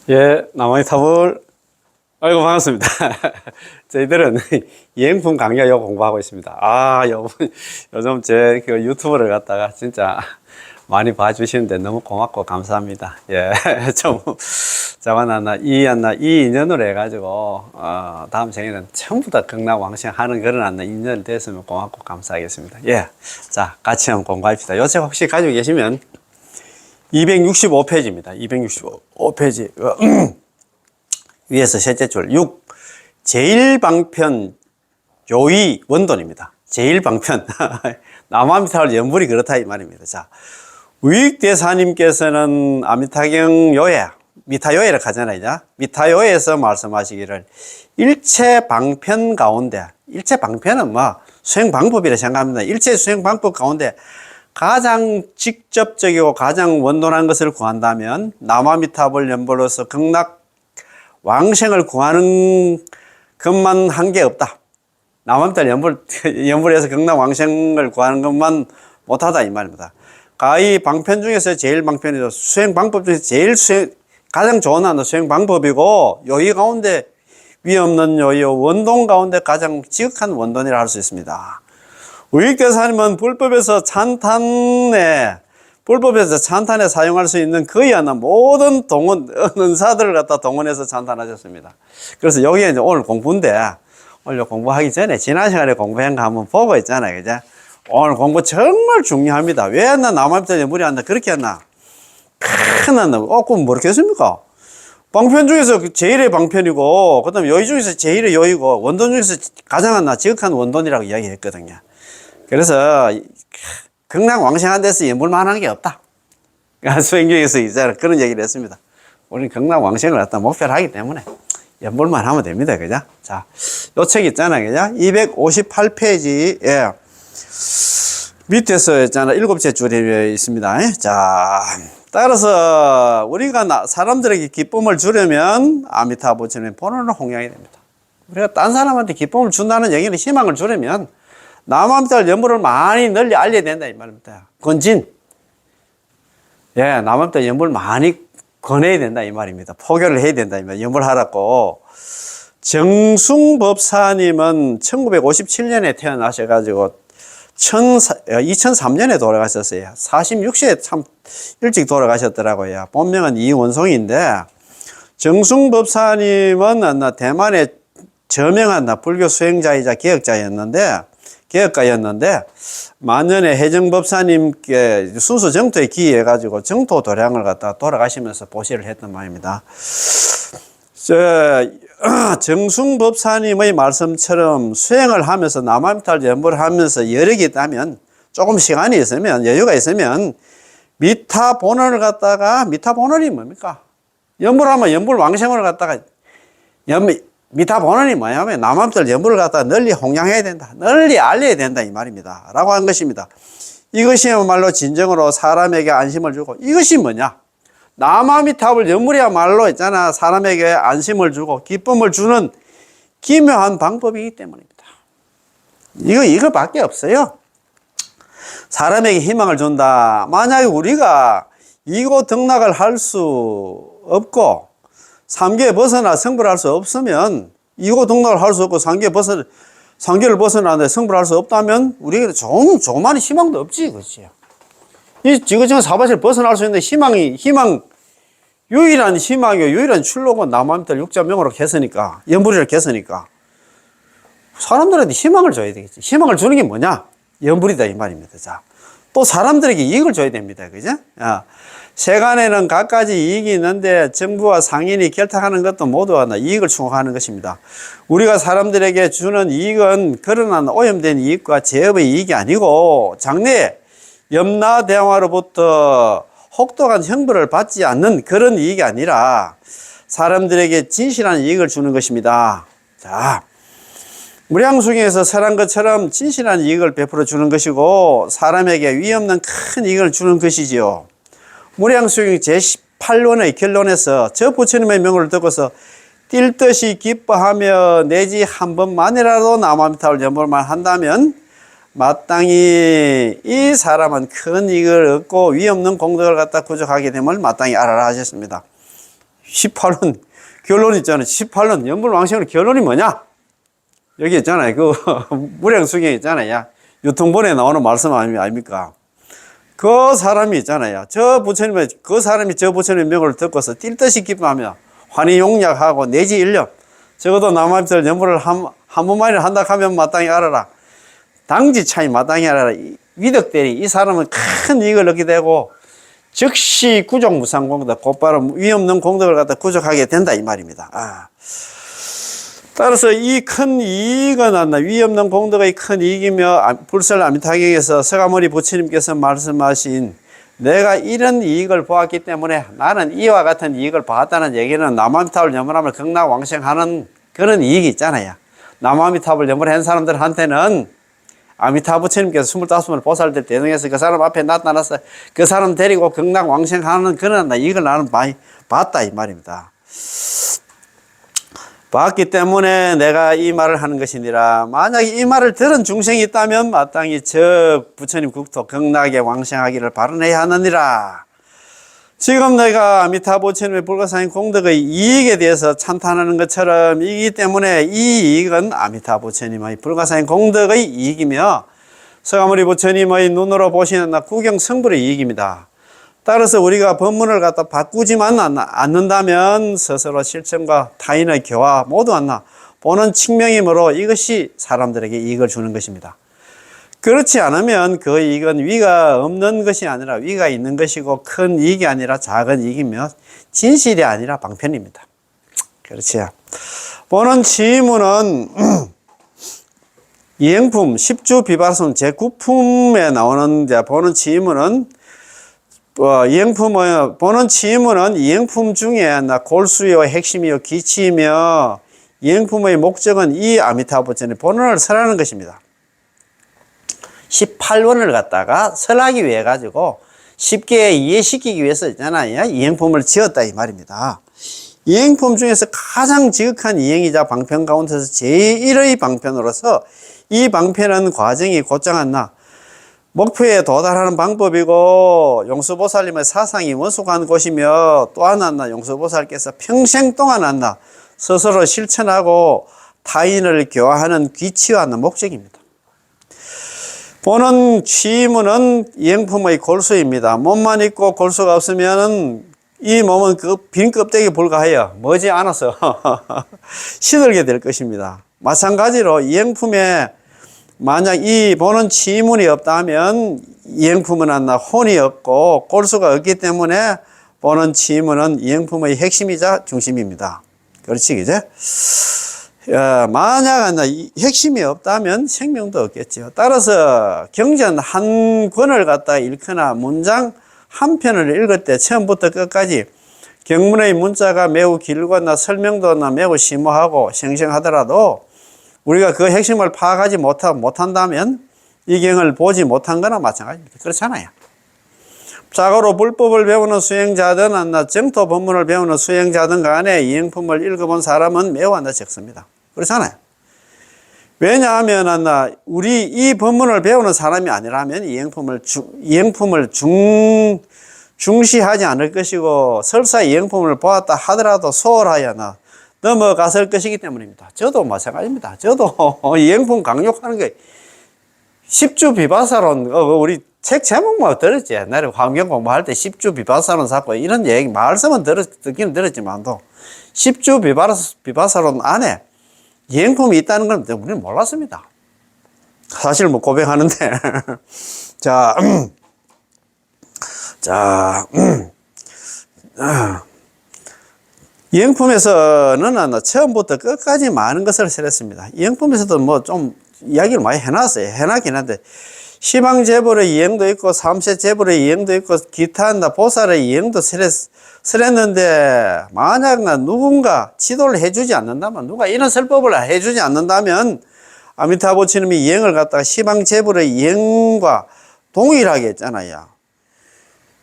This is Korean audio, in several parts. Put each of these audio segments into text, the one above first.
예, 남한의 타볼. 아이고, 반갑습니다. 저희들은 이행품 강의요 공부하고 있습니다. 요즘 제 그 유튜브를 갖다가 진짜 많이 봐주시는데 너무 고맙고 감사합니다. 예, 좀, 이 인연으로 해가지고, 다음 생에는 전부 다 극락왕생하는 그런 인연이 됐으면 고맙고 감사하겠습니다. 예. 자, 같이 한번 공부합시다. 요새 혹시 가지고 계시면 265페이지입니다. 265페이지. 위에서 셋째 줄 6. 제1방편 요의 원돈입니다. 제1방편. 남아미타월 연불이 그렇다 이 말입니다. 자, 우익대사님께서는 아미타경 요예, 미타요예를 하잖아요. 미타요예에서 말씀하시기를 일체 방편 가운데, 일체 방편은 뭐 수행 방법이라 생각합니다. 일체 수행 방법 가운데 가장 직접적이고 가장 원돈한 것을 구한다면 남아미타불 연불로서 극락 왕생을 구하는 것만 한 게 없다. 남아미타 연불에서 극락 왕생을 구하는 것만 못하다 이 말입니다. 가히 방편 중에서 제일 방편이죠. 수행 방법 중에서 가장 좋은 수행 방법이고 요의 가운데 위 없는 요의 원돈 가운데 가장 지극한 원돈이라 할 수 있습니다. 우익대사님은 불법에서 찬탄에 사용할 수 있는 거의 모든 은사들을 갖다 동원해서 찬탄하셨습니다. 그래서 여기에 이제 오늘 공부인데, 오늘 공부하기 전에 지난 시간에 공부한 거 한번 보고 있잖아요. 그죠? 오늘 공부 정말 중요합니다. 왜 했나? 남아미타 연불이 한다. 그렇게 했나? 그럼 모르겠습니까? 방편 중에서 제일의 방편이고, 그 다음에 요의 중에서 제일의 요의고, 원돈 중에서 가장 지극한 원돈이라고 이야기했거든요. 그래서 극락왕생한 데서 연불만 하는 게 없다. 수행교에서 이제 그런 얘기를 했습니다. 우리는 극락왕생을 갖다 목표로 하기 때문에 연불만 하면 됩니다. 그죠? 자, 요 책 있잖아요. 그죠? 258페이지에 밑에서 있잖아. 7째 줄에 있습니다. 자, 따라서 우리가 사람들에게 기쁨을 주려면 아미타부처님의 본원을弘扬해야 됩니다. 우리가 딴 사람한테 기쁨을 준다는 얘기는 희망을 주려면 남아미타 연불을 많이 널리 알려야 된다 이 말입니다. 권진. 예, 남아미타 연불 많이 권해야 된다 이 말입니다. 포교를 해야 된다 이 말. 연불하라고. 정숭법사님은 1957년에 태어나셔가지고 2003년에 돌아가셨어요. 46세에 참 일찍 돌아가셨더라고요. 본명은 이원송인데 정숭법사님은 대만의 저명한 불교 수행자이자 개혁가였는데 만년에 해정법사님께 순수 정토에 기여해가지고 정토 도량을 갖다 돌아가시면서 보시를 했던 말입니다. 정숭법사님의 말씀처럼 수행을 하면서 남아미타를 연불을 하면서 여력이 있다면 조금 시간이 있으면 여유가 있으면 미타본원을 갖다가 미타본원이 뭡니까? 연불하면 연불 왕생을 갖다가 미타본원이 뭐냐면 남아미타 연불을 갖다가 널리弘揚해야 된다. 널리 알려야 된다 이 말입니다. 라고 한 것입니다. 이것이야말로 진정으로 사람에게 안심을 주고 이것이 뭐냐? 남아미타불 연불이야말로 있잖아. 사람에게 안심을 주고 기쁨을 주는 기묘한 방법이기 때문입니다. 이거밖에 없어요. 사람에게 희망을 준다. 만약에 우리가 이곳 등락을 할 수 없고 삼계에 벗어나 성불을 할 수 없으면 이곳 등락을 할 수 없고 삼계를 벗어나는데 성불을 할 수 없다면 우리에게 조그마한 희망도 없지, 그렇지? 이 지구촌 사바세를 벗어날 수 있는 유일한 희망이요, 유일한 출로가 남아미타 육자명으로 했으니까, 연불이를 했으니까. 사람들한테 희망을 줘야 되겠지. 희망을 주는 게 뭐냐? 연불이다, 이 말입니다. 자, 또 사람들에게 이익을 줘야 됩니다. 그죠? 세간에는 갖가지 이익이 있는데 정부와 상인이 결탁하는 것도 모두 이익을 추구하는 것입니다. 우리가 사람들에게 주는 이익은 그러한 오염된 이익과 제업의 이익이 아니고 장래 염라대왕으로부터 혹독한 형벌을 받지 않는 그런 이익이 아니라 사람들에게 진실한 이익을 주는 것입니다. 자, 무량수경에서 설한 것처럼 진실한 이익을 베풀어 주는 것이고 사람에게 위없는 큰 이익을 주는 것이지요. 무량수경 제18원의 결론에서 저 부처님의 명을 듣고서 뛸 듯이 기뻐하며 내지 한 번만이라도 남아미타불 연불만 한다면 마땅히 이 사람은 큰 이익을 얻고 위없는 공덕을 갖다 구족하게 됨을 마땅히 알아라 하셨습니다. 18론 결론 있잖아요. 18론 연불왕생의 결론이 뭐냐? 여기 있잖아요. 그 무량수경 있잖아요. 유통본에 나오는 말씀 아닙니까? 그 사람이 있잖아요. 그 사람이 저 부처님의 명을 듣고서 뛸 듯이 기뻐하며 환희용약하고 내지 일념, 적어도 남아비들 연불을 한 번만이라 한다 하면 마땅히 알아라. 당지 차이 마땅히 알아라. 위덕대리, 이 사람은 큰 이익을 얻게 되고 즉시 구족 무상공덕, 곧바로 위 없는 공덕을 갖다 구족하게 된다 이 말입니다. 따라서 이 큰 이익은 위 없는 공덕의 큰 이익이며 불설 아미타경에서 서가모니 부처님께서 말씀하신 내가 이런 이익을 보았기 때문에 나는 이와 같은 이익을 보았다는 얘기는 남아미탑을 염원하며 극락왕생하는 그런 이익이 있잖아요. 남아미탑을 염원한 사람들한테는 아미타 부처님께서 25번 보살들 대등해서 그 사람 앞에 나타나서 그 사람 데리고 극락왕생하는 그런 이익을 나는 많이 봤다 이 말입니다. 봤기 때문에 내가 이 말을 하는 것이니라. 만약에 이 말을 들은 중생이 있다면 마땅히 저 부처님 국토 극락에 왕생하기를 바라내야 하느니라. 지금 내가 아미타 부처님의 불가사인 공덕의 이익에 대해서 찬탄하는 것처럼 이기 때문에 이 이익은 아미타 부처님의 불가사인 공덕의 이익이며 서가모니 부처님의 눈으로 보시는 구경 성불의 이익입니다. 따라서 우리가 법문을 갖다 바꾸지만 않는다면 스스로 실천과 타인의 교화 모두 보는 측명이므로 이것이 사람들에게 이익을 주는 것입니다. 그렇지 않으면 그 이익은 위가 없는 것이 아니라 위가 있는 것이고 큰 이익이 아니라 작은 이익이며 진실이 아니라 방편입니다. 그렇지요. 보는 지문은 이행품 10주 비바손 제9품에 나오는 보는 지문은 보는 지문은 이행품 중에 골수요 핵심이요 기치이며 이행품의 목적은 이 아미타 부처님의 본원을 설하는 것입니다. 18원을 갖다가 설하기 위해 가지고 쉽게 이해시키기 위해서 있잖아요. 이행품을 지었다 이 말입니다. 이행품 중에서 가장 지극한 이행이자 방편 가운데서 제1의 방편으로서 이 방편은 과정이 곧장 목표에 도달하는 방법이고 용수보살님의 사상이 원숙한 곳이며 또 하나 용수보살께서 평생 동안 스스로 실천하고 타인을 교화하는 귀치와 목적입니다. 보는 취문은 이행품의 골수입니다. 몸만 있고 골수가 없으면 이 몸은 그 빈 껍데기에 불과하여 머지 않아서 시들게 될 것입니다. 마찬가지로 이행품에 만약 이 보는 취문이 없다면 이행품은 혼이 없고 골수가 없기 때문에 보는 취문은 이행품의 핵심이자 중심입니다. 그렇지, 그제? 만약 핵심이 없다면 생명도 없겠죠. 따라서 경전 한 권을 갖다 읽거나 문장 한 편을 읽을 때 처음부터 끝까지 경문의 문자가 매우 길거나 설명도 매우 심오하고 생생하더라도 우리가 그 핵심을 파악하지 못한다면 이 경을 보지 못한 거나 마찬가지입니다. 그렇잖아요. 자고로 불법을 배우는 수행자든 정토 법문을 배우는 수행자든 간에 이행품을 읽어본 사람은 매우 적습니다. 그렇잖아요. 왜냐하면 우리 이 법문을 배우는 사람이 아니라면 이행품을 중시하지 않을 것이고 설사 이행품을 보았다 하더라도 소홀하여 넘어갔을 것이기 때문입니다. 저도 마찬가지입니다. 저도 이행품 강력하는 게 10주 비바사론 우리 책 제목만 들었지. 옛날에 환경 공부할 때 10주 비바사론 사고 이런 얘기 말씀은 듣기는 들었지만도 10주 비바사론 안에 이행품이 있다는 건 우리는 몰랐습니다. 사실 고백하는데 이행품에서는 처음부터 끝까지 많은 것을 설했습니다. 이행품에서도 좀 이야기를 많이 해놨긴 한데 시방제불의 이행도 있고 삼세제불의 이행도 있고 기타 보살의 이행도 설했는데 만약 누군가 지도를 해주지 않는다면 누가 이런 설법을 해주지 않는다면 아미타 부처님이 이행을 갖다가 시방제불의 이행과 동일하게 했잖아요.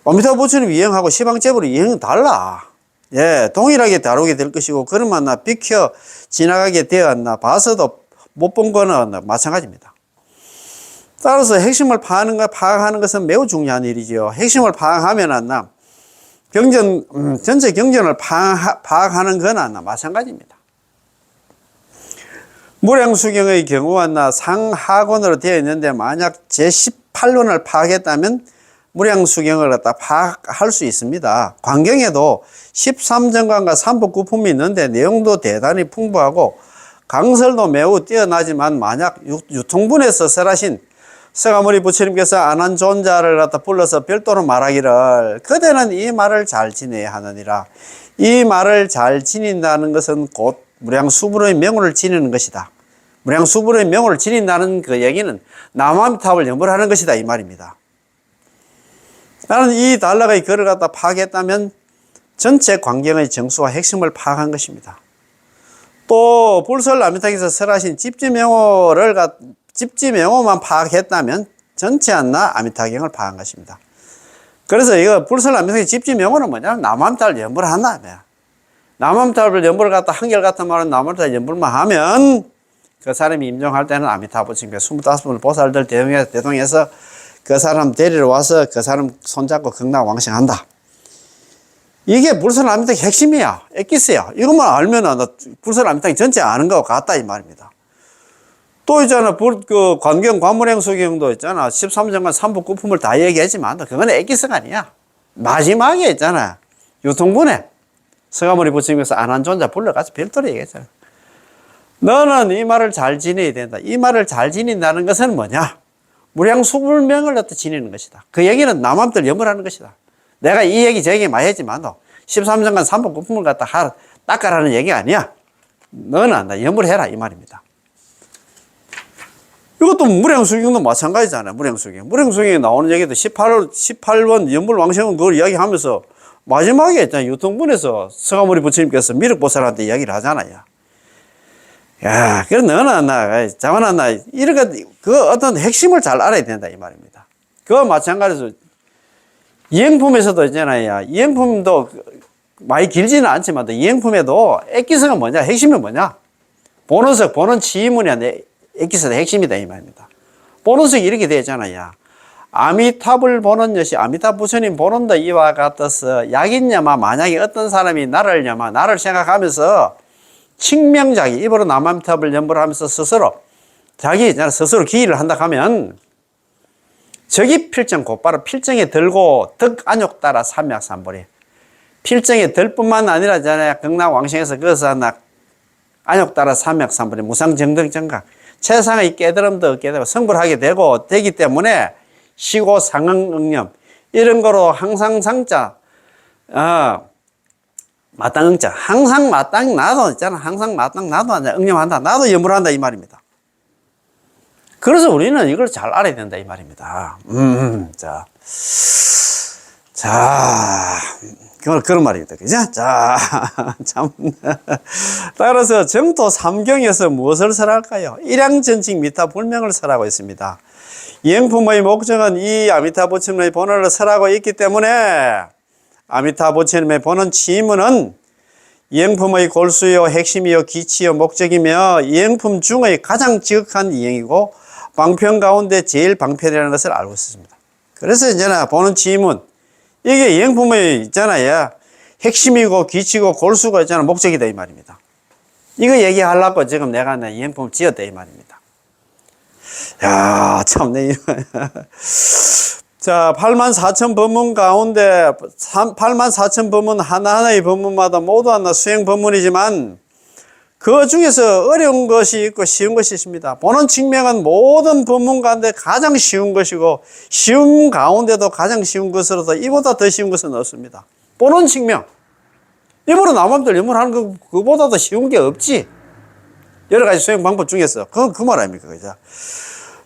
아미타 부처님 이행하고 시방제불의 이행은 달라. 동일하게 다루게 될 것이고 그러면 비켜 지나가게 되었나 봐서도 못 본 거는 마찬가지입니다. 따라서 핵심을 파악하는 것은 매우 중요한 일이죠. 핵심을 파악하면 전체 경전을 파악하는 거나 마찬가지입니다. 무량수경의 경우는 상하권으로 되어 있는데 만약 제18원을 파악했다면 무량수경을 갖다 파악할 수 있습니다. 관경에도 13정관과 삼법구품이 있는데 내용도 대단히 풍부하고 강설도 매우 뛰어나지만 만약 유통분에서 설하신 서가모니 부처님께서 안한존자를 갖다 불러서 별도로 말하기를 그대는 이 말을 잘 지내야 하느니라. 이 말을 잘 지닌다는 것은 곧 무량수불의 명호를 지니는 것이다. 무량수불의 명호를 지닌다는 그 얘기는 남아미타불을 연불하는 것이다 이 말입니다. 나는 이 달락의 글을 갖다 파악했다면 전체 광경의 정수와 핵심을 파악한 것입니다. 또 불설남미탁에서 설하신 집지명호만 파악했다면 전체 한나 아미타경을 파악한 것입니다. 그래서 이거 불설남미탁의 집지명호는 뭐냐면 남아미타를 연불을 한다. 남아미타불 연불을 갖다 한결 같은 말은 남아미타 연불만 하면 그 사람이 임종할 때는 아미타불 지금 25분 보살들 대동해서 그 사람 데리러 와서 그 사람 손잡고 극락왕생한다. 이게 불설남미탁의 핵심이야. 엑기스야. 이것만 알면은 불설남미탁이 전체 아는 거 같다 이 말입니다. 또 있잖아. 관경 관무량수경도 있잖아. 13정관 삼법구품을 다 얘기하지만 그건 엑기스가 아니야. 마지막에 있잖아. 유통분에 서가모니 부처님께서 안한존자 불러가지고 별도로 얘기했잖아. 너는 이 말을 잘 지내야 된다. 이 말을 잘 지닌다는 것은 뭐냐? 무량수불명을 갖다 지니는 것이다. 그 얘기는 남함들 연불하는 것이다. 내가 이 얘기 저 얘기 많이 했지만 13정관 삼법구품을 갖다 닦아라는 얘기가 아니야. 너는 나 연불해라 이 말입니다. 이것도 무량수경도 마찬가지잖아요. 무량수경에 나오는 얘기도 18번 연불왕생은 그걸 이야기하면서 마지막에 있잖아요. 유통분에서 서가모니 부처님께서 미륵보살한테 이야기를 하잖아요. 야, 그래 너는 자만아 이렇게 그 어떤 핵심을 잘 알아야 된다 이 말입니다. 그와 마찬가지로 이행품에서도 있잖아요. 이행품도 많이 길지는 않지만 이행품에도 엑기스가 뭐냐, 핵심이 뭐냐? 본원석, 본원 치문이 엑기스의 핵심이다 이 말입니다. 본원석이 이렇게 되어 있잖아요. 아미타불 본원 여시 아미타 부처님 본원도 이와 같아서 약인냐마 만약에 어떤 사람이 나를 생각하면서 칭명자기 입으로 남아미타불 연불을 하면서 스스로 스스로 기일을 한다 하면 저기 필정 곧바로 필정에 들고 덕 안욕 따라 삼약삼보리 필정에 들 뿐만 아니라 있잖아요. 극락왕생에서 거기서 안욕 따라 삼약삼보리 무상정등정각 최상의 깨달음도 깨달고 성불하게 되기 때문에 시고 상응응념 이런 거로 항상 상자 마땅응자 항상 마땅 나도 있잖아. 항상 마땅 나도 응념한다. 나도 염불한다 이 말입니다. 그래서 우리는 이걸 잘 알아야 된다 이 말입니다. 그런 말입니다. 그죠? 참. 따라서 정토 3경에서 무엇을 설할까요? 일양전칙 미타 불명을 설하고 있습니다. 이행품의 목적은 이 아미타 부처님의 본원을 설하고 있기 때문에 아미타 부처님의 본원 치문은 이행품의 골수요, 핵심이요, 기치요, 목적이며 이행품 중의 가장 지극한 이행이고 방편 가운데 제일 방편이라는 것을 알고 있습니다. 그래서 이제는 본원 치문 이게 이행품의 있잖아요. 핵심이고 기치고 골수가 있잖아. 목적이다 이 말입니다. 이거 얘기하려고 지금 내가 이행품을 지었다 이 말입니다. 야, 참네. 자, 84,000 법문 가운데 84,000 법문 하나하나의 법문마다 모두 하나 수행 법문이지만 그 중에서 어려운 것이 있고 쉬운 것이 있습니다. 본원 측명은 모든 법문 가운데 가장 쉬운 것이고 쉬운 가운데도 가장 쉬운 것으로서 이보다 더 쉬운 것은 없습니다. 본원 측명. 일부러 남함들 연문하는 그보다 더 쉬운 게 없지. 여러 가지 수행 방법 중에서. 그 말 아닙니까? 그죠?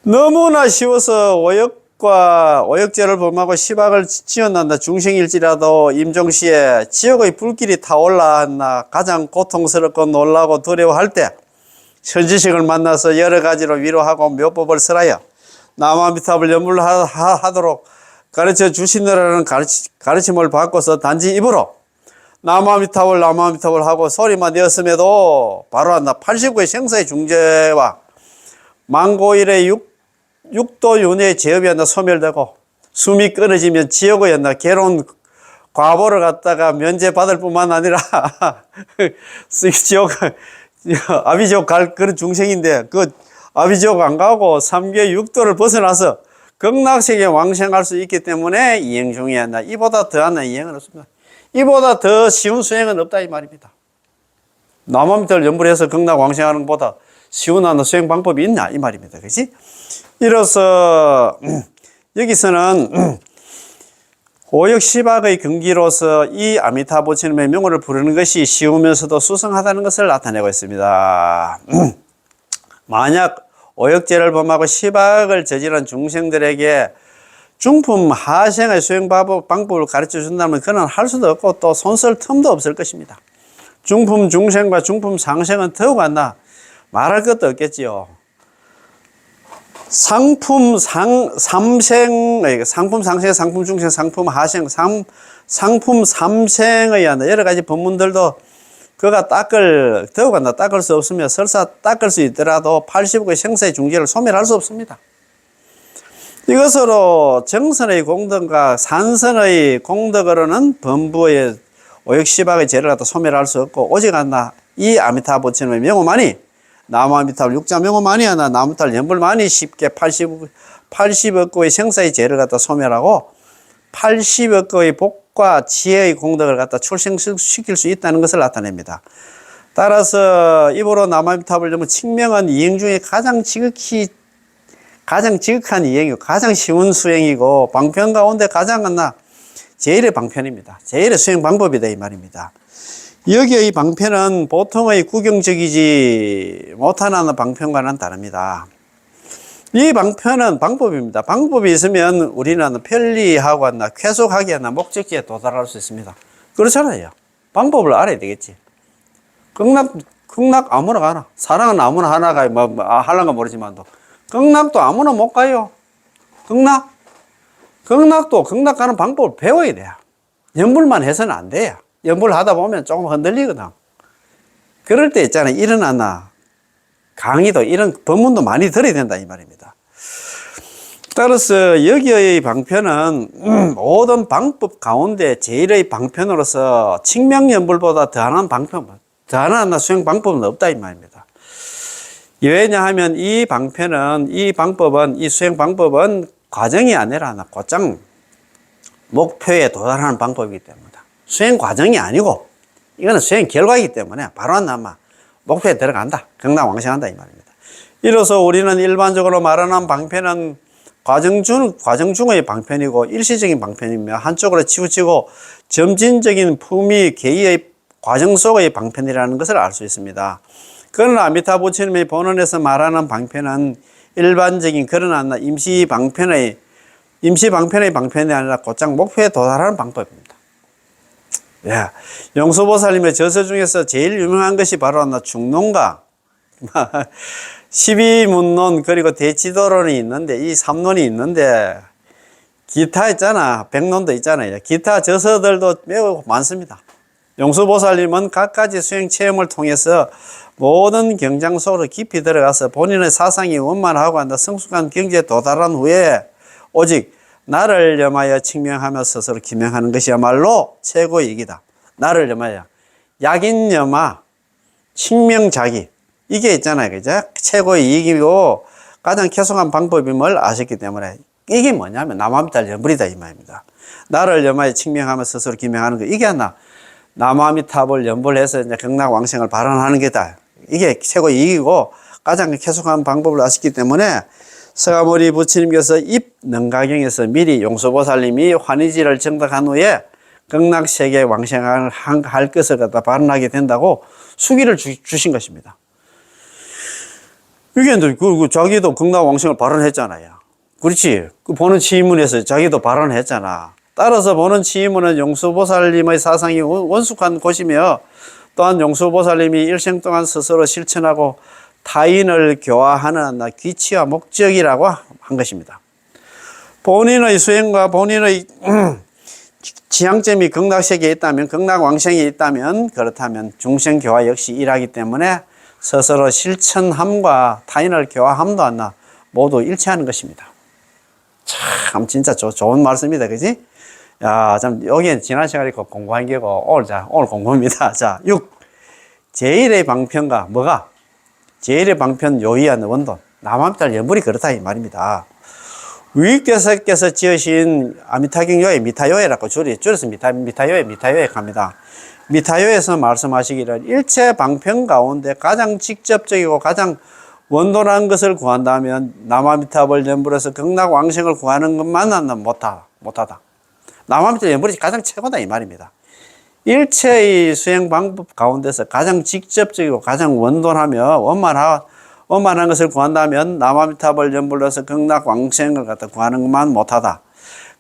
너무나 쉬워서 오역죄를 범하고 시박을 지어난다 중생일지라도 임종시에 지옥의 불길이 타올라 가장 고통스럽고 놀라고 두려워할 때 천지식을 만나서 여러 가지로 위로하고 묘법을 설하여 남아미탑을 연불하도록 가르쳐 주시느라는 가르침을 받고서 단지 입으로 남아미탑을 하고 소리만 내었음에도 바로 89의 생사의 중재와 만고일의 육도 윤회의 제업이 소멸되고 숨이 끊어지면 지옥의 괴로운 과보를 갖다가 면제받을 뿐만 아니라 지옥 아비지옥 갈 그런 중생인데 그 아비지옥 안 가고 3계 6도를 벗어나서 극락세계에 왕생할 수 있기 때문에 이행 중에 한다. 이보다 더한 이행은 없습니다. 이보다 더 쉬운 수행은 없다 이 말입니다. 남한미터를 연불해서 극락 왕생하는 것보다 쉬운 하나 수행 방법이 있냐 이 말입니다. 그렇지? 이로써 여기서는 오역시박의 경기로서 이 아미타부처님의 명호를 부르는 것이 쉬우면서도 수성하다는 것을 나타내고 있습니다. 만약 오역죄를 범하고 시박을 저지른 중생들에게 중품 하생의 수행 방법을 가르쳐 준다면 그는 할 수도 없고 또 손쓸 틈도 없을 것입니다. 중품 중생과 중품 상생은 더욱 안나 말할 것도 없겠지요. 상품 삼생의 상품 상생, 상품 중생, 상품 하생, 상품 삼생의 여러 가지 법문들도 그가 더욱 한다 닦을 수 없으며 설사 닦을 수 있더라도 80억의 생사의 중재를 소멸할 수 없습니다. 이것으로 정선의 공덕과 산선의 공덕으로는 범부의 오역시박의 죄를 갖다 소멸할 수 없고 오직 한다 이 아미타부처님의 명호만이 나무아미타불 육자 명호만이 하나 나무탈 연불만이 쉽게 80억 거의 생사의 죄를 갖다 소멸하고 80억 거의 복과 지혜의 공덕을 갖다 출생시킬 수 있다는 것을 나타냅니다. 따라서 입으로 나무아미타불 연불 칙명은 이행 중에 가장 지극한 이행이고 가장 쉬운 수행이고 방편 가운데 가장 제일의 방편입니다. 제일의 수행 방법이다 이 말입니다. 여기의 방편은 보통의 구경적이지 못하는 방편과는 다릅니다. 이 방편은 방법입니다. 방법이 있으면 우리는 편리하고 쾌속하게 목적지에 도달할 수 있습니다. 그렇잖아요. 방법을 알아야 되겠지. 극락 아무나 가나. 사랑은 아무나 하나 가요. 하려는 건 모르지만도. 극락도 아무나 못 가요. 극락도 극락 가는 방법을 배워야 돼요. 연불만 해서는 안 돼요. 연불하다 보면 조금 흔들리거든. 그럴 때 있잖아요. 일어나나 강의도 이런 법문도 많이 들어야 된다 이 말입니다. 따라서 여기의 방편은 모든 방법 가운데 제일의 방편으로서 칙명연불보다 더한 수행 방법은 없다 이 말입니다. 왜냐하면 이 수행 방법은 과정이 아니라 곧장 목표에 도달하는 방법이기 때문에 수행 과정이 아니고 이거는 수행 결과이기 때문에 바로 목표에 들어간다. 극락왕생한다 이 말입니다. 이로써 우리는 일반적으로 말하는 방편은 과정 중의 방편이고 일시적인 방편이며 한쪽으로 치우치고 점진적인 품위 계의의 과정 속의 방편이라는 것을 알 수 있습니다. 그러나 아미타부처님의 본원에서 말하는 방편은 일반적인 그러나 임시 방편의 방편이 아니라 곧장 목표에 도달하는 방법입니다. 예, 용수보살님의 저서 중에서 제일 유명한 것이 바로 중론과 12문론 그리고 대치도론이 있는데 이 3논이 있는데 기타 있잖아. 백론도 있잖아요. 기타 저서들도 매우 많습니다. 용수보살님은 갖가지 수행 체험을 통해서 모든 경장 속으로 깊이 들어가서 본인의 사상이 원만하고 성숙한 경지에 도달한 후에 오직 나를 염하여 칙명하며 스스로 기명하는 것이야말로 최고의 이익이다. 나를 염하여 약인염하 칙명자기 이게 있잖아요. 그죠? 최고의 이익이고 가장 쾌속한 방법임을 아셨기 때문에 이게 뭐냐면 나무아미타불 연불이다 이 말입니다. 나를 염하여 칙명하며 스스로 기명하는 거 이게 나무아미타불 연불해서 이제 극락왕생을 발언하는 게다. 이게 최고의 이익이고 가장 쾌속한 방법을 아셨기 때문에 서가모니 부처님께서 입능가경에서 미리 용수보살님이 환희지를 정득한 후에 극락세계 왕생을 할 것을 갖다 발언하게 된다고 수기를 주신 것입니다. 이게 자기도 극락왕생을 발언했잖아요. 그렇지. 그 보는 치문에서 자기도 발언했잖아. 따라서 보는 치문은 용수보살님의 사상이 원숙한 곳이며 또한 용수보살님이 일생 동안 스스로 실천하고 타인을 교화하는 귀치와 목적이라고 한 것입니다. 본인의 수행과 본인의 지향점이 극락세계에 있다면, 극락왕생에 있다면, 그렇다면 중생교화 역시 일하기 때문에 스스로 실천함과 타인을 교화함도 모두 일치하는 것입니다. 참 진짜 좋은 말씀입니다. 그지? 야, 참, 여기는 지난 시간에 공부한 게고, 오늘 공부입니다. 자, 6. 제1의 방편과 뭐가? 제1의 방편 요이한 원돈. 남암달 연불이 그렇다, 이 말입니다. 위익대사께서 지으신 미타경요에, 미타요에라고 줄여서 미타요에 갑니다. 미타요에서 말씀하시기를 일체 방편 가운데 가장 직접적이고 가장 원돈한 것을 구한다면 남아미타불 연불에서 극락왕생을 구하는 것만은 못하다. 남아미타 연불이 가장 최고다 이 말입니다. 일체의 수행 방법 가운데서 가장 직접적이고 가장 원돈하며 원만한 것을 구한다면 남아미타불 연불에서 극락왕생을 갖다 구하는 것만 못하다.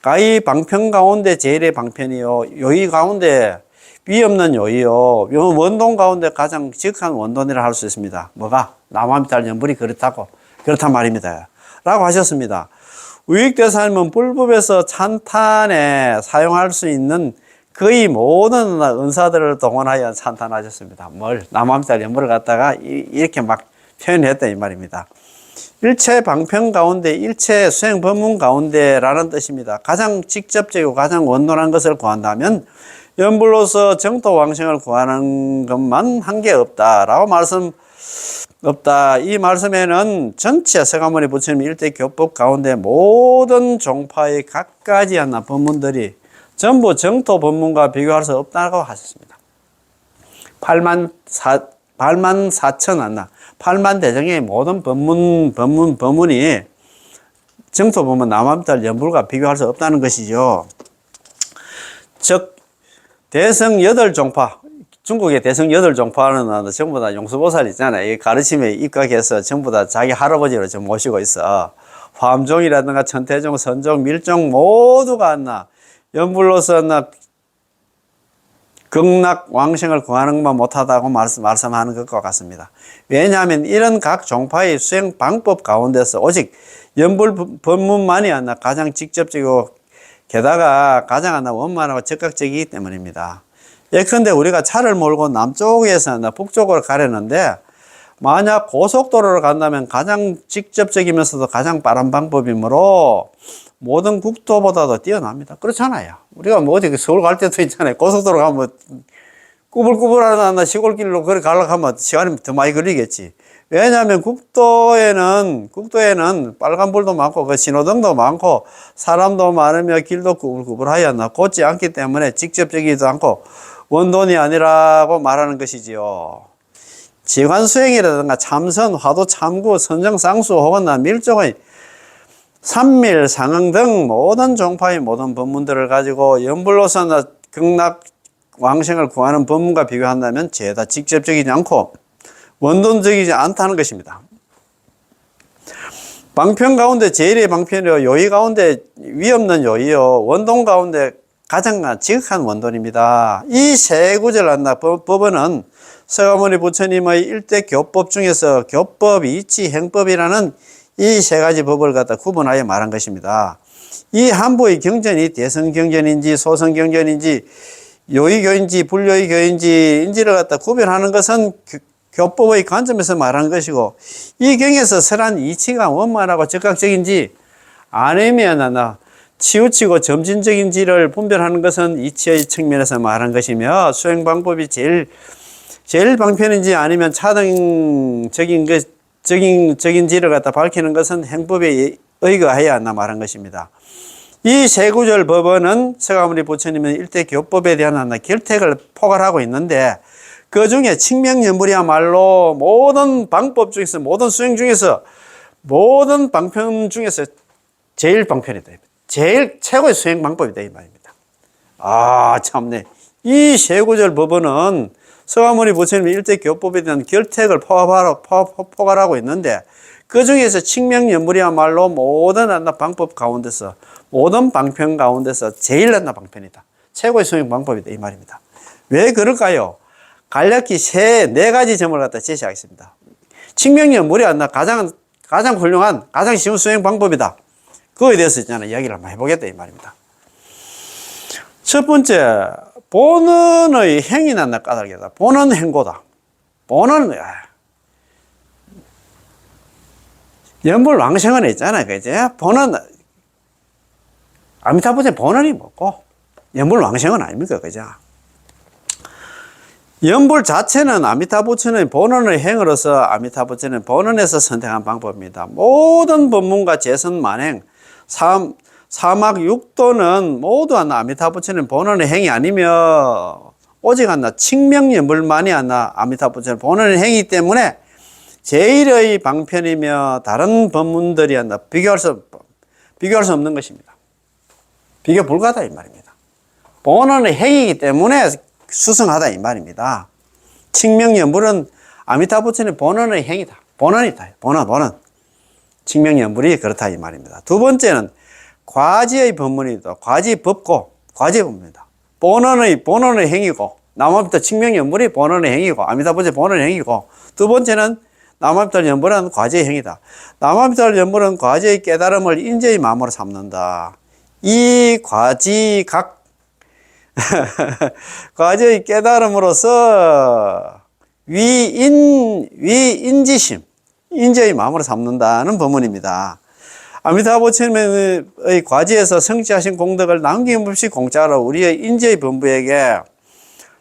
가히 방편 가운데 제일의 방편이요 요이 가운데 위 없는 요이요 원돈 가운데 가장 지극한 원돈이라 할 수 있습니다. 뭐가? 남아미타 연불이 그렇단 말입니다. 라고 하셨습니다. 우익대사님은 불법에서 찬탄에 사용할 수 있는 거의 모든 은사들을 동원하여 찬탄하셨습니다. 남아미타 연불을 갖다가 이렇게 막 표현했다 이 말입니다. 일체 방편 가운데 일체 수행 법문 가운데라는 뜻입니다. 가장 직접적이고 가장 원돈한 것을 구한다면 연불로서 정토왕생을 구하는 것만 한 게 없다라고 없다. 이 말씀에는 전체 서가모니 부처님 일대 교법 가운데 모든 종파의 각가지 법문들이 전부 정토 법문과 비교할 수 없다고 하셨습니다. 8만 4천 8만 대정의 모든 법문이 정토 법문 남아미타 연불과 비교할 수 없다는 것이죠. 즉 대성 8종파, 중국의 대성 8종파는 전부 다 용수보살 있잖아요. 이 가르침에 입각해서 전부 다 자기 할아버지로 좀 모시고 있어. 화엄종이라든가 천태종, 선종, 밀종 모두가 연불로서 극락 왕생을 구하는 것만 못하다고 말씀하는 것과 같습니다. 왜냐하면 이런 각 종파의 수행 방법 가운데서 오직 연불 법문만이 가장 직접적이고 게다가 가장 원만하고 적극적이기 때문입니다. 예컨대 우리가 차를 몰고 남쪽에서 북쪽으로 가려는데 만약 고속도로를 간다면 가장 직접적이면서도 가장 빠른 방법이므로 모든 국도보다도 뛰어납니다. 그렇잖아요. 우리가 어디 서울 갈 때도 있잖아요. 고속도로 가면 꾸불꾸불하나 시골길로 그래 가려고 하면 시간이 더 많이 걸리겠지. 왜냐하면 국도에는 빨간불도 많고 그 신호등도 많고 사람도 많으며 길도 꾸불꾸불하여 걷지 않기 때문에 직접적이지도 않고 원돈이 아니라고 말하는 것이지요. 지관수행이라든가 참선, 화도, 참구, 선정, 쌍수 혹은 밀종의 삼밀, 상응 등 모든 종파의 모든 법문들을 가지고 연불로서 극락 왕생을 구하는 법문과 비교한다면 죄다 직접적이지 않고 원돈적이지 않다는 것입니다. 방편 가운데 제일의 방편이요 요이 가운데 위 없는 요이요 원돈 가운데 가장 지극한 원돈입니다. 이 세 구절 법은 서가모니 부처님의 일대 교법 중에서 교법, 이치, 행법이라는 이 세 가지 법을 갖다 구분하여 말한 것입니다. 이 한부의 경전이 대성경전인지 소성경전인지 요의교인지 불요의교인지를 갖다 구별하는 것은 교법의 관점에서 말하는 것이고 이 경에서 설한 이치가 원만하고 적극적인지 아니면 치우치고 점진적인지를 분별하는 것은 이치의 측면에서 말한 것이며 수행 방법이 제일 방편인지 아니면 차등적인지를 갖다 밝히는 것은 행법에 의거하여 말한 것입니다. 이 세 구절 법원은 서가모니 부처님은 일대 교법에 대한 결택을 포괄하고 있는데 그 중에 칙명연불이야말로 모든 방법 중에서 모든 수행 중에서 모든 방편 중에서 제일 방편이다. 제일 최고의 수행 방법이다 이 말입니다. 참네. 이 세 구절 법원은 서가모니 부처님 일대 교법에 대한 결택을 포괄하고 있는데 그 중에서 칙명연불이야말로 모든 방법 가운데서 모든 방편 가운데서 제일 방편이다. 최고의 수행 방법이다 이 말입니다. 왜 그럴까요? 간략히 네 가지 점을 갖다 제시하겠습니다. 칙명연불이 가장 훌륭한 가장 쉬운 수행 방법이다. 그거에 대해서 이야기를 한번 해보겠다 이 말입니다. 첫 번째, 본원의 행이 까닭이다. 본원 행고다. 본원 연불 왕생은 있잖아요. 그제? 본원 아미타부처 본원이 뭐고 연불왕생은 아닙니까? 그죠? 연불 자체는 아미타부처의 본원의 행으로서 아미타부처는 본원에서 선택한 방법입니다. 모든 법문과 제선만행, 사막 육도는 모두 하나 아미타부처는 본원의 행이 아니며 오직 하나 칭명연불만이 하나 아미타부처는 본원의 행이기 때문에 제1의 방편이며 다른 법문들이 하나 비교할 수 없는 것입니다. 비교 불가하다 이 말입니다. 본원의 행이기 때문에 수승하다 이 말입니다. 칭명연불은 아미타부처의 본원의 행이다. 본원이다. 본원. 칭명연불이 그렇다 이 말입니다. 두 번째는 과지의 법문이다. 과지법고 과지법문이다. 본원의 행이고 남아부터 칭명연불이 본원의 행이고 아미타부처의 본원의 행이고 두 번째는 남아비탈 연불은 과제의 행위다. 남아비탈 연불은 과제의 깨달음을 인재의 마음으로 삼는다. 이 과지각 과제의 깨달음으로서 위인지심 인재의 마음으로 삼는다는 법문입니다. 아미타부처님의 과지에서 성취하신 공덕을 남김없이 공짜로 우리의 인재의 본부에게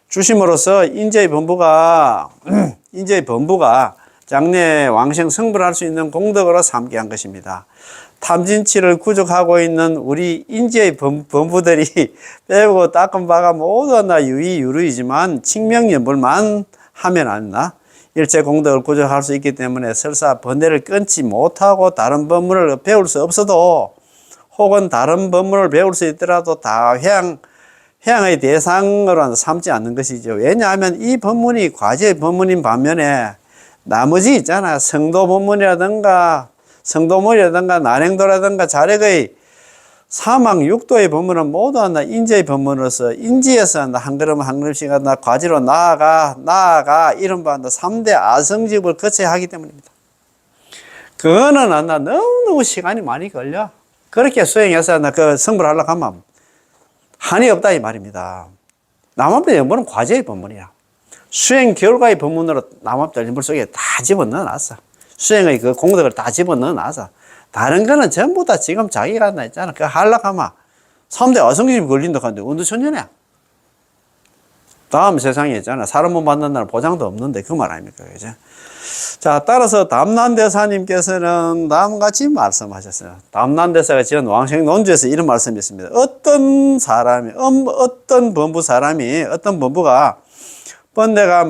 주심으로써 인재의 본부가 장래 왕생 성불할 수 있는 공덕으로 삼게 한 것입니다. 탐진치를 구족하고 있는 우리 인재의 범부들이 배우고 닦은 바가 모두 하나 유의유루이지만 칭명연불만 하면 안 나. 일체 공덕을 구족할 수 있기 때문에 설사 번뇌를 끊지 못하고 다른 법문을 배울 수 없어도 혹은 다른 법문을 배울 수 있더라도 다 회양의 대상으로 삼지 않는 것이죠. 왜냐하면 이 법문이 과제의 법문인 반면에 나머지 있잖아. 성도법문이라든가 난행도라든가 자력의 사막 육도의 법문은 모두 하나 인재의 법문으로서 인지에서 한 걸음 한 걸음씩 하나 과지로 나아가 이른바 3대 아성집을 거쳐야 하기 때문입니다. 그거는 하나 너무너무 시간이 많이 걸려. 그렇게 수행해서 하나 그 성불하려고 하면 한이 없다 이 말입니다. 남한대 연불은 과제의 법문이야. 수행 결과의 법문으로 남합절 연불 속에 다 집어넣어놨어. 수행의 그 공덕을 다 집어넣어놨어. 다른 거는 전부 다 지금 자기가 나 있잖아. 그 하려고 하면 3대 아성집이 걸린다 하는데 언제천년이야. 다음 세상에 있잖아. 사람 못 만난다는 보장도 없는데 그 말 아닙니까? 그죠? 자, 따라서 담난대사님께서는 다음같이 말씀하셨어요. 담난대사가 지은 왕생 논주에서 이런 말씀이 있습니다. 어떤 범부가 번뇌가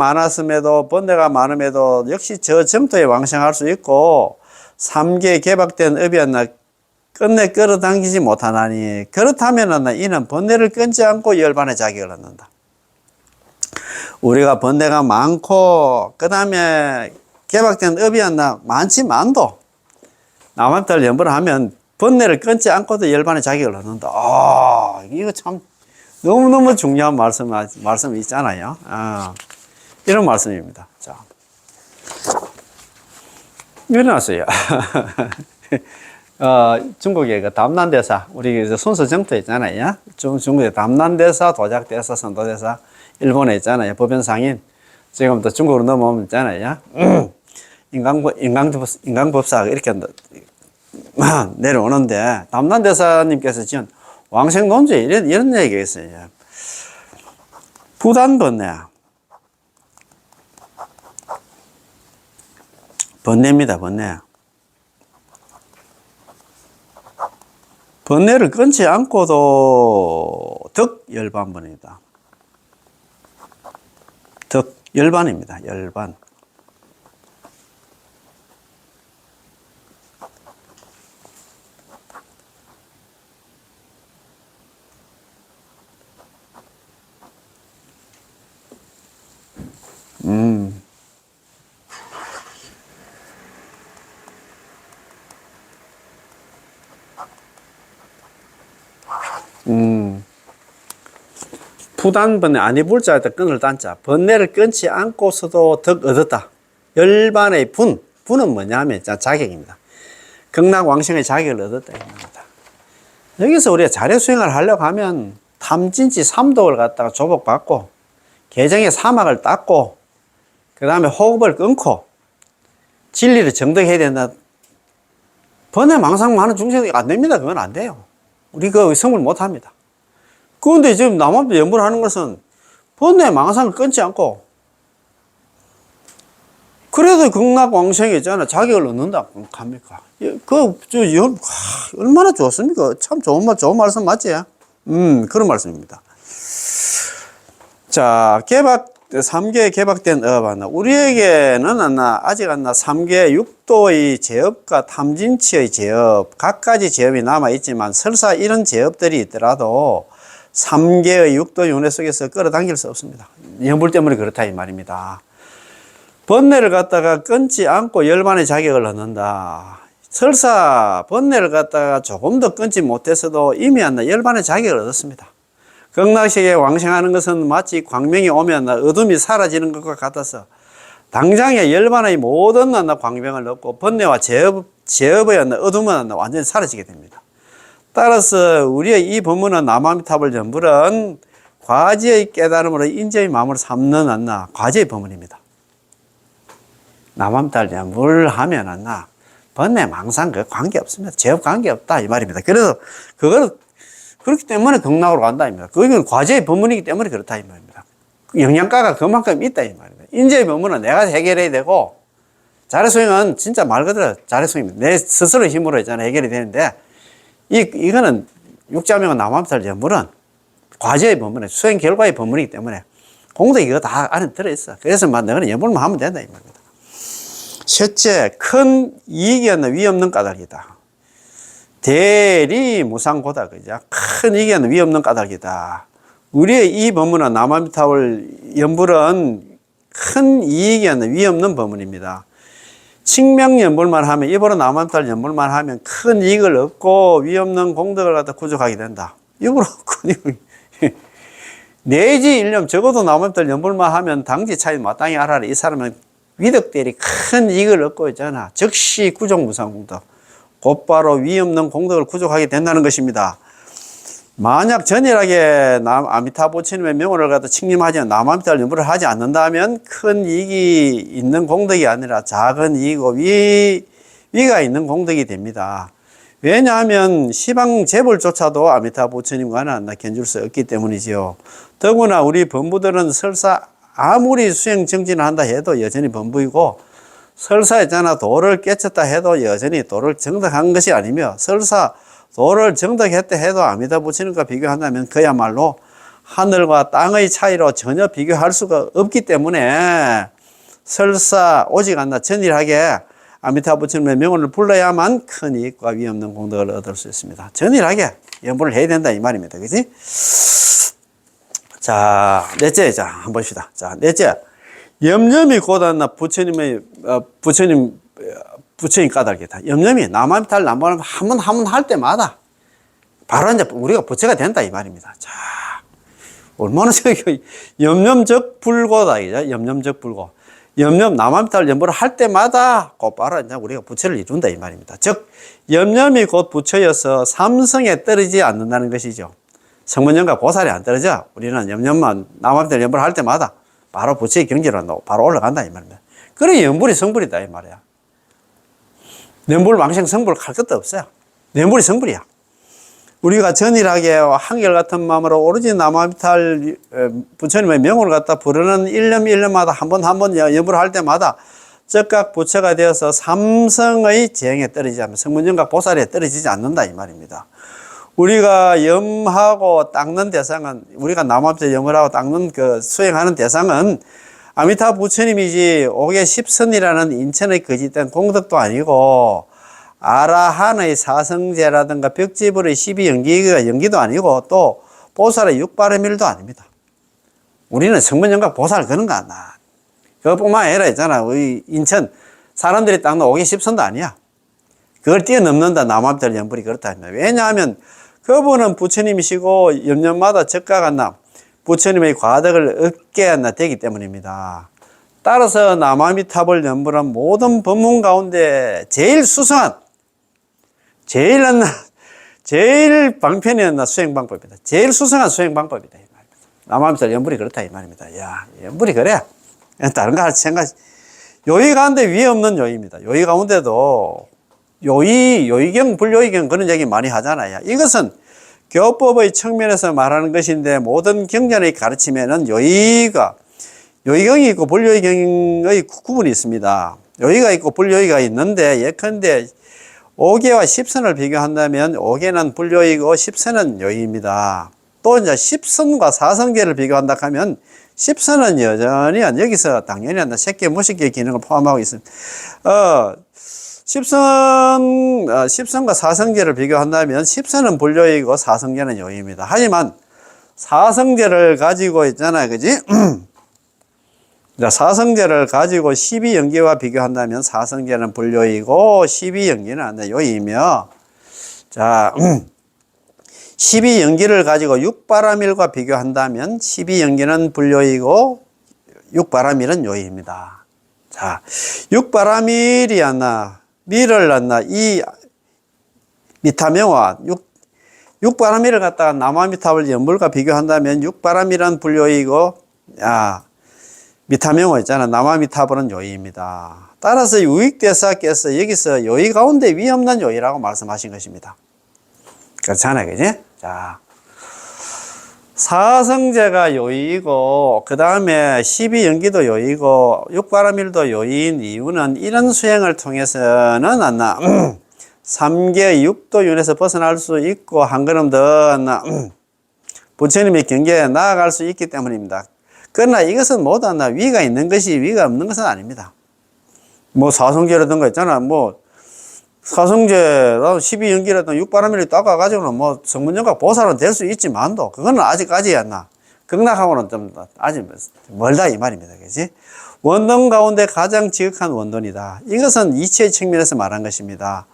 많음에도 역시 저 정토에 왕생할 수 있고 삼계 개박된 업이 하나 끝내 끌어당기지 못하나니 그렇다면 이는 번뇌를 끊지 않고 열반의 자격을 얻는다. 우리가 번뇌가 많고 그 다음에 개박된 업이 하나 많지만도 남한들 연불을 하면 번뇌를 끊지 않고도 열반의 자격을 얻는다. 이거 참 너무너무 중요한 말씀이 있잖아요. 이런 말씀입니다. 자, 일어났어요. 중국의 그 담난대사, 우리 순서정토 있잖아요. 중국의 담난대사, 도작대사, 선도대사, 일본에 있잖아요. 법연상인. 지금 또 중국으로 넘어오면 있잖아요. 인강법사가 이렇게 내려오는데, 담난대사님께서 지금 왕생논주에 이런 얘기가 있어요. 부단번뇌. 번뇌입니다, 번뇌. 번뇌를 끊지 않고도 덕열반번이다. 덕열반입니다, 열반. 부단번뇌 아니불자 할 때 끈을 단자. 번뇌를 끊지 않고서도 덕 얻었다. 열반의 분은 뭐냐 하면 자격입니다. 극락왕생의 자격을 얻었다. 여기서 우리가 자력 수행을 하려고 하면 탐진치 삼독을 갖다가 조복받고 개정의 사막을 닦고 그 다음에 호흡을 끊고 진리를 정득해야 된다. 번뇌 망상 많은 중생이 안 됩니다. 그건 안 돼요. 우리 그 성불 못 합니다. 그런데 지금 남한테 연부를 하는 것은 번뇌 망상을 끊지 않고 그래도 극락왕생이 있잖아. 자격을 얻는다. 합니까? 얼마나 좋습니까? 참 좋은 말씀 맞지? 그런 말씀입니다. 자, 3계 개박된 업, 우리에게는 아직 3계 육도의 제업과 탐진치의 제업, 각가지 제업이 남아있지만 설사 이런 제업들이 있더라도 3계의 육도 윤회 속에서 끌어당길 수 없습니다. 연불 때문에 그렇다 이 말입니다. 번뇌를 갖다가 끊지 않고 열반의 자격을 얻는다. 설사 번뇌를 갖다가 조금 더 끊지 못했어도 이미 열반의 자격을 얻었습니다. 극락세계에 왕생하는 것은 마치 광명이 오면 어둠이 사라지는 것과 같아서 당장에 열반의 모든 광명을 얻고 번뇌와 제업의 어둠은 완전히 사라지게 됩니다. 따라서 우리의 이 법문은 남아미타불 연불은 과지의 깨달음으로 인재의 마음을 삼는 과지의 법문입니다. 남아미타불 연불 하면 번뇌 망상 그 관계 없습니다. 제업 관계 없다 이 말입니다. 그래서 그렇기 때문에 극락으로 간다 이 말입니다. 그건 과제의 법문이기 때문에 그렇다 이 말입니다. 영양가가 그만큼 있다 이 말입니다. 인재의 법문은 내가 해결해야 되고 자례수행은 진짜 말 그대로 자례수행입니다. 내 스스로 힘으로 해결이 되는데 이거는 육자명은 남아미타불 연불은 과제의 법문에 수행 결과의 법문이기 때문에 공덕이 이거 다 안에 들어있어. 그래서 너는 연불만 하면 된다 이 말입니다. 셋째, 큰 이익이 위 없는 까닭이다. 대리무상고다. 그죠? 큰 이익이 위 없는 까닭이다. 우리의 이 법문은 남아미타불 연불은 큰 이익이 위 없는 법문입니다. 칭명연불만 하면, 입으로 남아미타불 연불만 하면 큰 이익을 얻고 위 없는 공덕을 갖다 구족하게 된다. 입으로 내지 일념 적어도 남아미타불 연불만 하면 당지 차이 마땅히 알아라. 이 사람은 위덕대리 큰 이익을 얻고 있잖아. 즉시 구족무상공덕. 곧바로 위 없는 공덕을 구족하게 된다는 것입니다. 만약 전일하게 아미타부처님의 명호를 갖다 칭림하지 남아미타불 연불을 하지 않는다면 큰 이익이 있는 공덕이 아니라 작은 이익이고 위가 있는 공덕이 됩니다. 왜냐하면 시방 재벌조차도 아미타부처님과는 견줄 수 없기 때문이지요. 더구나 우리 범부들은 설사 아무리 수행 정진을 한다 해도 여전히 범부이고 설사 있잖아 도를 깨쳤다 해도 여전히 도를 정득한 것이 아니며 설사 도를 정득했다 해도 아미타 부처님과 비교한다면 그야말로 하늘과 땅의 차이로 전혀 비교할 수가 없기 때문에 설사 오직 전일하게 아미타 부처님의 명호를 불러야만 큰 이익과 위 없는 공덕을 얻을 수 있습니다. 전일하게 연불을 해야 된다 이 말입니다. 그지? 자, 넷째, 한번 봅시다. 자, 넷째. 염념이 곧았나 부처님 까닭이다. 염념이 남아미타불 한번 할 때마다 바로 우리가 부처가 된다 이 말입니다. 자, 얼마나 염념적 불고다 이제 염념적 불고. 염념 남아미타불 연불을 할 때마다 곧바로 이제 우리가 부처를 이룬다 이 말입니다. 즉 염념이 곧 부처여서 삼성에 떨어지지 않는다는 것이죠. 성문연과 보살이 안 떨어져. 우리는 염념만 남아미타불 연불을 할 때마다 바로 부처의 경지로 바로 올라간다 이 말입니다. 그래 연불이 성불이다 이 말이야. 연불 망생 성불 할 것도 없어요. 연불이 성불이야. 우리가 전일하게 한결같은 마음으로 오로지 남아미타불 부처님의 명호를 갖다 부르는 일념마다 한 번 연불을 할 때마다 즉각 부처가 되어서 삼성의 재행에 떨어지지 않으면 성문연과 보살에 떨어지지 않는다 이 말입니다. 우리가 염하고 닦는 대상은 우리가 남아미타 염을 닦는 수행하는 대상은 아미타 부처님이지 옥의 십선이라는 인천의 거짓된 공덕도 아니고 아라한의 사성제라든가 벽지불의 12연기도 아니고 또 보살의 육바르밀도 아닙니다. 우리는 성문연각 보살 그런 거 안 나. 그것뿐만 아니라 있잖아. 우리 인천 사람들이 닦는 옥의 십선도 아니야. 그걸 뛰어넘는다 남아미타 염불이 그렇다. 왜냐하면 그분은 부처님이시고 염년마다 적각한나 부처님의 과덕을 얻게 되기 때문입니다. 따라서 남아미타불 연불은 모든 법문 가운데 제일 수승한 제일 방편이었나 수행방법이다. 제일 수승한 수행방법이다. 남아미타불 연불이 그렇다 이 말입니다. 야, 연불이 그래. 다른 거 할 생각. 요의 가운데 위에 없는 요의입니다. 요의 가운데도 요의경, 불요의경 그런 얘기 많이 하잖아요. 이것은 교법의 측면에서 말하는 것인데 모든 경전의 가르침에는 요의경이 있고 불요의경의 구분이 있습니다. 요의가 있고 불요의가 있는데 예컨대 5계와 10선을 비교한다면 5계는 불요이고 10선은 요의입니다. 또 이제 10선과 4성계를 비교한다 하면 10선은 여전히 여기서 당연히 색계, 무색계 기능을 포함하고 있습니다. 10선과 4성제를 비교한다면 10선은 불요이고 4성제는 요의입니다. 하지만 4성제를 가지고 있잖아요. 그지? 자, 4성제를 가지고 12연계와 비교한다면 4성제는 불요이고 12연계는 요의이며, 자, 12연기를 가지고 6바라밀과 비교한다면 12연기는 불요이고 6바라밀은 요의입니다. 자, 6바라밀이 밀을 이 미타명화 6바라밀을 갖다가 남아미탑을 연불과 비교한다면 6바라밀은 불요이고 미타명화 있잖아. 남아미탑은 요의입니다. 따라서 유익대사께서 여기서 요의 가운데 위없는 요의라고 말씀하신 것입니다. 그렇잖아요. 그지? 자, 사성제가 요의이고, 그 다음에 12연기도 요의고, 6바라밀도 요의인 이유는 이런 수행을 통해서는 3계 6도 윤에서 벗어날 수 있고, 한 걸음 더 부처님의 경계에 나아갈 수 있기 때문입니다. 그러나 이것은 모두 위가 있는 것이 위가 없는 것은 아닙니다. 뭐 사성제라든가 있잖아. 뭐 사성제라도 12연기라든 6바라밀이 닦아가지고는 뭐 성문정각 보살은 될 수 있지만도 그거는 아직까지야 극락하고는 좀 아직 멀다 이 말입니다. 그지? 원돈 가운데 가장 지극한 원돈이다. 이것은 이치의 측면에서 말한 것입니다.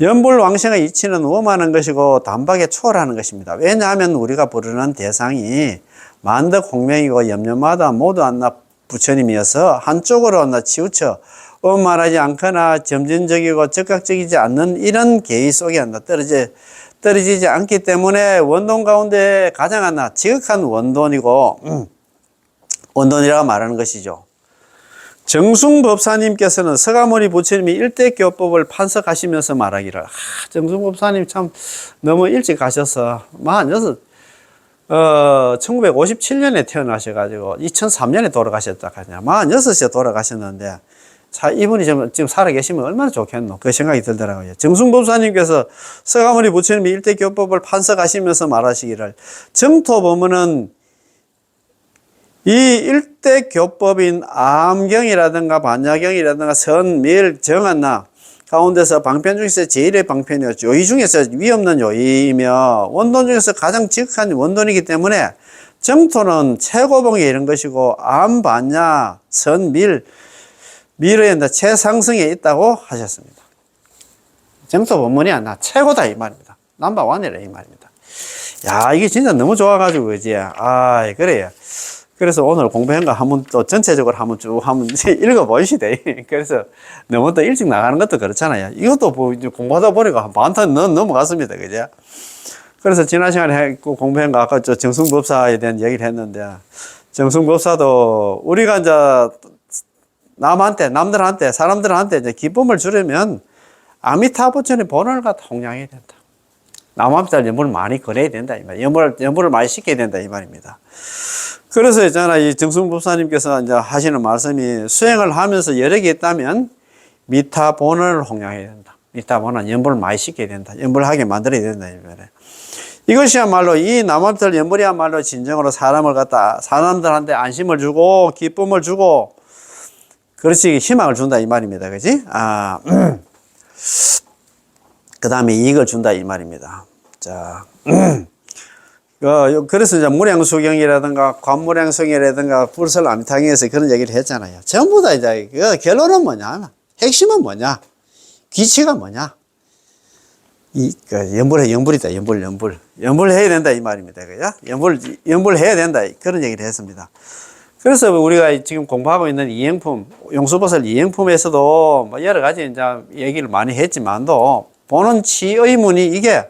연불왕생의 이치는 웜하는 것이고 단박에 초월하는 것입니다. 왜냐하면 우리가 부르는 대상이 만덕 홍명이고 염려마다 모두 부처님이어서 한쪽으로 치우쳐 원만하지 않거나 점진적이고 적극적이지 않는 이런 계의 속에 떨어지지 않기 때문에 원돈 가운데 가장 지극한 원돈이고 원돈이라고 말하는 것이죠. 정승법사님께서는 서가모니 부처님이 일대교법을 판석하시면서 말하기를 정승법사님 참 너무 일찍 가셔서 1957년에 태어나셔가지고 2003년에 돌아가셨다 하냐. 46세 돌아가셨는데 자, 이분이 지금 살아계시면 얼마나 좋겠노. 그 생각이 들더라고요. 정승법사님께서 서가모니 부처님이 일대교법을 판석하시면서 말하시기를 정토법문은 이 일대교법인 암경이라든가 반야경이라든가 선, 밀, 정한나 가운데서 방편 중에서 제일의 방편이었죠. 요의 중에서 위없는 요의이며 원돈 중에서 가장 지극한 원돈이기 때문에 정토는 최고봉에 이른 것이고 암, 반야, 선, 밀의 최상승에 있다고 하셨습니다. 정토 법문이 최고다 이 말입니다. 넘버원이라 이 말입니다. 야, 이게 진짜 너무 좋아가지고 그지? 그래요. 그래서 오늘 공부한 거 한번 또 전체적으로 한번 읽어보시대. 그래서 너무 또 일찍 나가는 것도 그렇잖아요. 이것도 공부하다 보니까 반탄 넘어갔습니다. 그죠? 그래서 지난 시간에 공부한 거 아까 정승법사에 대한 얘기를 했는데, 정승법사도 우리가 이제 남들한테, 사람들한테 이제 기쁨을 주려면 아미타부처님 본원을 갖다弘扬해야 된다. 남한테 연불을 많이 거래야 된다. 이 말. 연불을 많이 시켜야 된다. 이 말입니다. 그래서 있잖아, 이 정승법사님께서 이제 하시는 말씀이 수행을 하면서 여러 개 있다면 미타 본원을弘扬해야 된다. 미타 본원, 연불을 많이 시켜야 된다. 연불하게 만들어야 된다. 이 말이에요. 이것이야말로 이 남한들 연불이야말로 진정으로 사람들한테 안심을 주고 기쁨을 주고 그렇지 희망을 준다 이 말입니다. 그지? 그 다음에 이익을 준다 이 말입니다. 자, 그래서 이제 무량수경이라든가 관무량성이라든가 불설 암탕에서 그런 얘기를 했잖아요. 전부 다 이제 그 결론은 뭐냐? 핵심은 뭐냐? 귀치가 뭐냐? 연불이다. 연불해야 된다 이 말입니다. 그죠? 연불해야 된다. 그런 얘기를 했습니다. 그래서 우리가 지금 공부하고 있는 이행품, 용수보살 이행품에서도 뭐 여러 가지 이제 얘기를 많이 했지만도 보는 치의문이 이게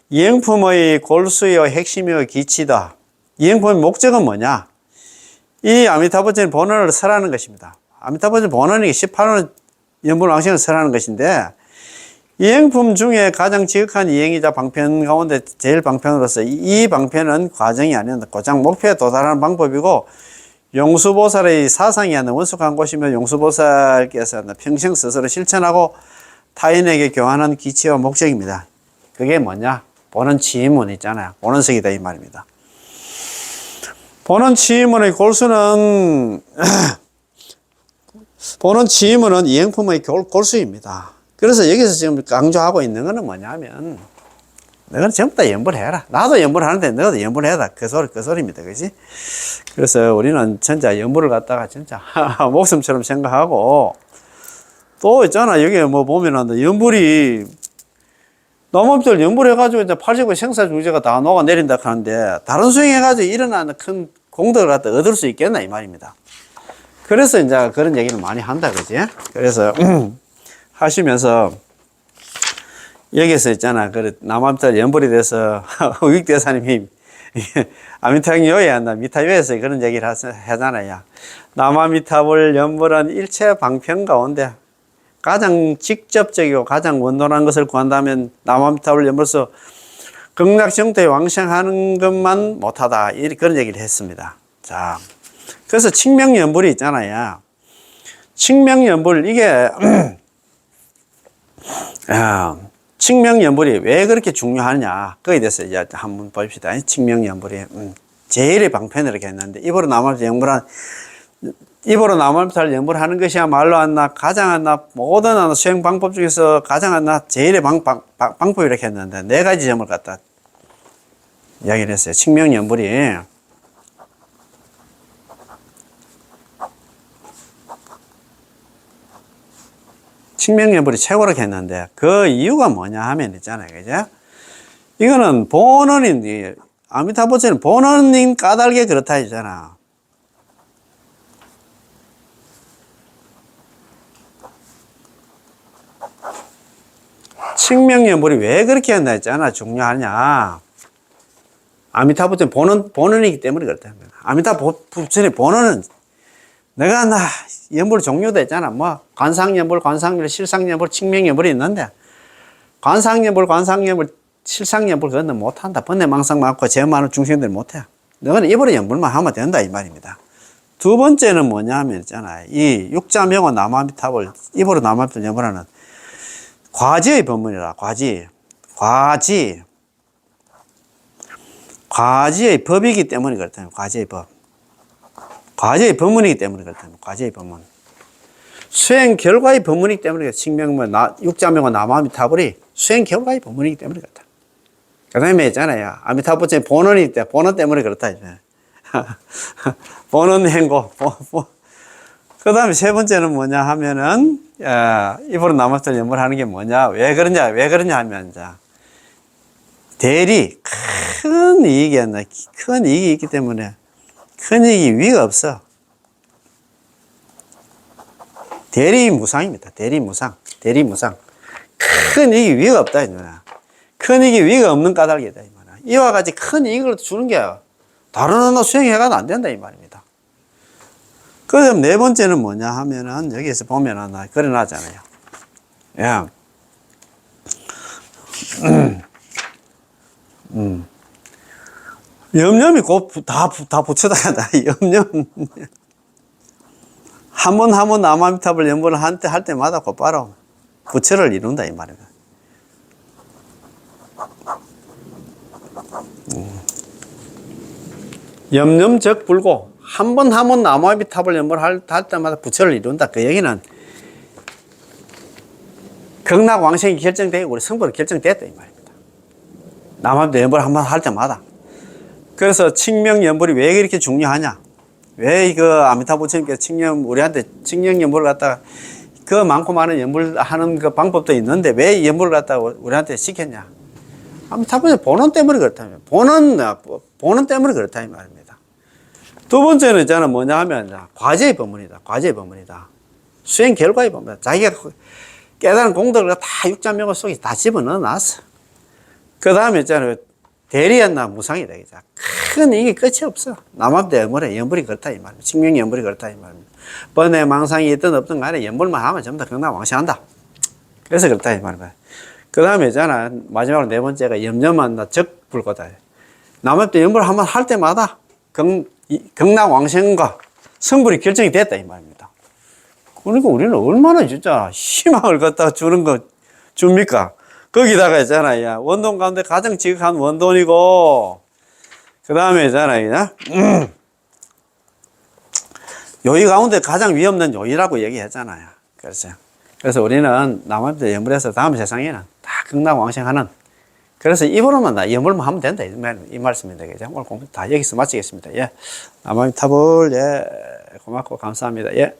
이행품의 골수요 핵심이요 기치다. 이행품의 목적은 뭐냐? 이 아미타부처님 본원을 설하는 것입니다. 아미타부처님 본원이 18원 연불왕생을 설하는 것인데 이행품 중에 가장 지극한 이행이자 방편 가운데 제일 방편으로서 이 방편은 과정이 아니었다. 고장 목표에 도달하는 방법이고 용수보살의 사상이 하는 원숙한 곳이며 용수보살께서 평생 스스로 실천하고 타인에게 교환하는 기치와 목적입니다. 그게 뭐냐? 보는 치임문 있잖아요. 보는석이다 이 말입니다. 보는 치임문의 골수는 보는 치임문은 이행품의 골수입니다. 그래서 여기서 지금 강조하고 있는 거는 뭐냐면 너는 전부 다 연불해라. 나도 연불하는데 너도 연불해라. 그 소리입니다. 그지? 그래서 우리는 진짜 연불을 갖다가 진짜 목숨처럼 생각하고 또 있잖아. 여기 뭐 보면은 연불이 남업절 연불해가지고 이제 80의 생사주제가 다 녹아내린다 하는데 다른 수행해가지고 일어나는 큰 공덕을 갖다 얻을 수 있겠나 이 말입니다. 그래서 이제 그런 얘기를 많이 한다. 그지? 그래서 하시면서 여기서 있잖아. 그 남암탈 연불이 돼서 의익대사님이 아미타경 요해한다. 미타요에서 그런 얘기를 하잖아요. 남아미타불 연불은 일체 방편 가운데 가장 직접적이고 가장 원론한 것을 구한다면 남아미타불 연불에서 극락정토에 왕생하는 것만 못하다. 그런 얘기를 했습니다. 자, 그래서 칙명연불이 있잖아요. 칙명연불 이게 칙명연불이 왜 그렇게 중요하냐 거기에 대해서 이제 한번 봅시다. 칙명연불이 제일의 방편을 이렇게 했는데 입으로 남암탈 연불하는 것이야말로 한나 가장 한나 모든 수행 방법 중에서 가장 한나 제일의 방법이 이렇게 했는데 네 가지 점을 갖다 이야기를 했어요. 칙명연불이 칙명연불이 최고로 했는데 그 이유가 뭐냐 하면 있잖아요. 그죠? 이거는 본원인, 아미타불처는 본원인 까닭에 그렇다 했잖아. 칙명연불이 왜 그렇게 한다 했잖아. 중요하냐. 아미타불처는 본원이기 때문에 그렇다. 아미타불처의 본원은 내가 연불 종류도 있잖아. 뭐 관상연불, 실상연불, 칙명연불이 있는데 관상연불, 실상연불 그건 못한다. 번뇌망상 많고 죄 많은 중생들 못해. 너는 입으로 연불만 하면 된다 이 말입니다. 두 번째는 뭐냐 하면 있잖아. 이 육자명호 남아미타불 입으로 남아미타불 연불하는 과지의 법문이라. 과지의 법이기 때문에 그렇다. 과지의 법. 과제의 법문이기 때문에 그렇다. 과제의 법문. 수행 결과의 법문이기 때문에 칙명문, 육자명호 남아미타불이 수행 결과의 법문이기 때문에 그렇다. 그 다음에 있잖아요. 아미타불의 본원이 있다. 본원 때문에 그렇다. 본원 행고. 그 다음에 세 번째는 뭐냐 하면은, 입으로 남아미타불 연불하는 게 뭐냐. 왜 그러냐 하면, 대리, 큰 이익이 있기 때문에 큰 이익이 위가 없어. 대리무상입니다. 대리무상. 큰 이익이 위가 없다. 큰 이익이 위가 없는 까닭이다. 이와 같이 큰 이익을 주는 게 다른 하나 수행해가도 안 된다. 이 말입니다. 그다음 네 번째는 뭐냐 하면은 여기에서 보면은 그려놨잖아요. 야. 염염이 곧 다 붙여다간다. 염염. 한 번 남아미타불 연불을 할 때마다 곧바로 부처를 이룬다. 이 말입니다. 염염적 불고 한 번 남아미타불 연불을 할 때마다 부처를 이룬다. 그 얘기는 극락왕생이 결정되고 우리 성불이 결정됐다. 이 말입니다. 남아미타불 연불을 한 번 할 때마다. 그래서 칙명연불이 왜 이렇게 중요하냐? 왜 아미타불처님께서 우리한테 칙명연불을 갖다가 그 많고 많은 연불 하는 그 방법도 있는데 왜 연불을 갖다가 우리한테 시켰냐? 아미타불의 본원 때문에 그렇다면 본원 때문에 그렇다 이 말입니다. 두 번째는 있잖아 뭐냐 하면 과제의 법문이다. 수행 결과의 법문이다. 자기가 깨달은 공덕을 다 육자명호 속에 다 집어넣어놨어. 그 다음에 있잖아 대리였나 무상이다. 큰 이게 끝이 없어. 남합대 연불이 그렇다 이 말입니다. 칙명연불이 그렇다 이 말입니다. 번뇌 망상이 있든 없든 간에 연불만 하면 전부 다 극락왕생한다. 그래서 그렇다 이 말입니다. 그 다음에 있잖아. 마지막으로 네 번째가 염려만나 적불거다. 남한테 염불 한번 할 때마다 경락왕생과 성불이 결정이 됐다 이 말입니다. 그러니까 우리는 얼마나 진짜 희망을 갖다 주는 거 줍니까? 거기다가 있잖아. 야, 원돈 가운데 가장 지극한 원돈이고, 그 다음에 있잖아. 요의 가운데 가장 위험한 요의라고 얘기했잖아요. 그래서 우리는 남한테 염불해서 다음 세상에는 다 극락왕생하는, 그래서 입으로만 다 염불만 하면 된다 이 말씀입니다. 그죠? 오늘 공부 다 여기서 마치겠습니다. 예, 남한탑을 예 고맙고 감사합니다. 예.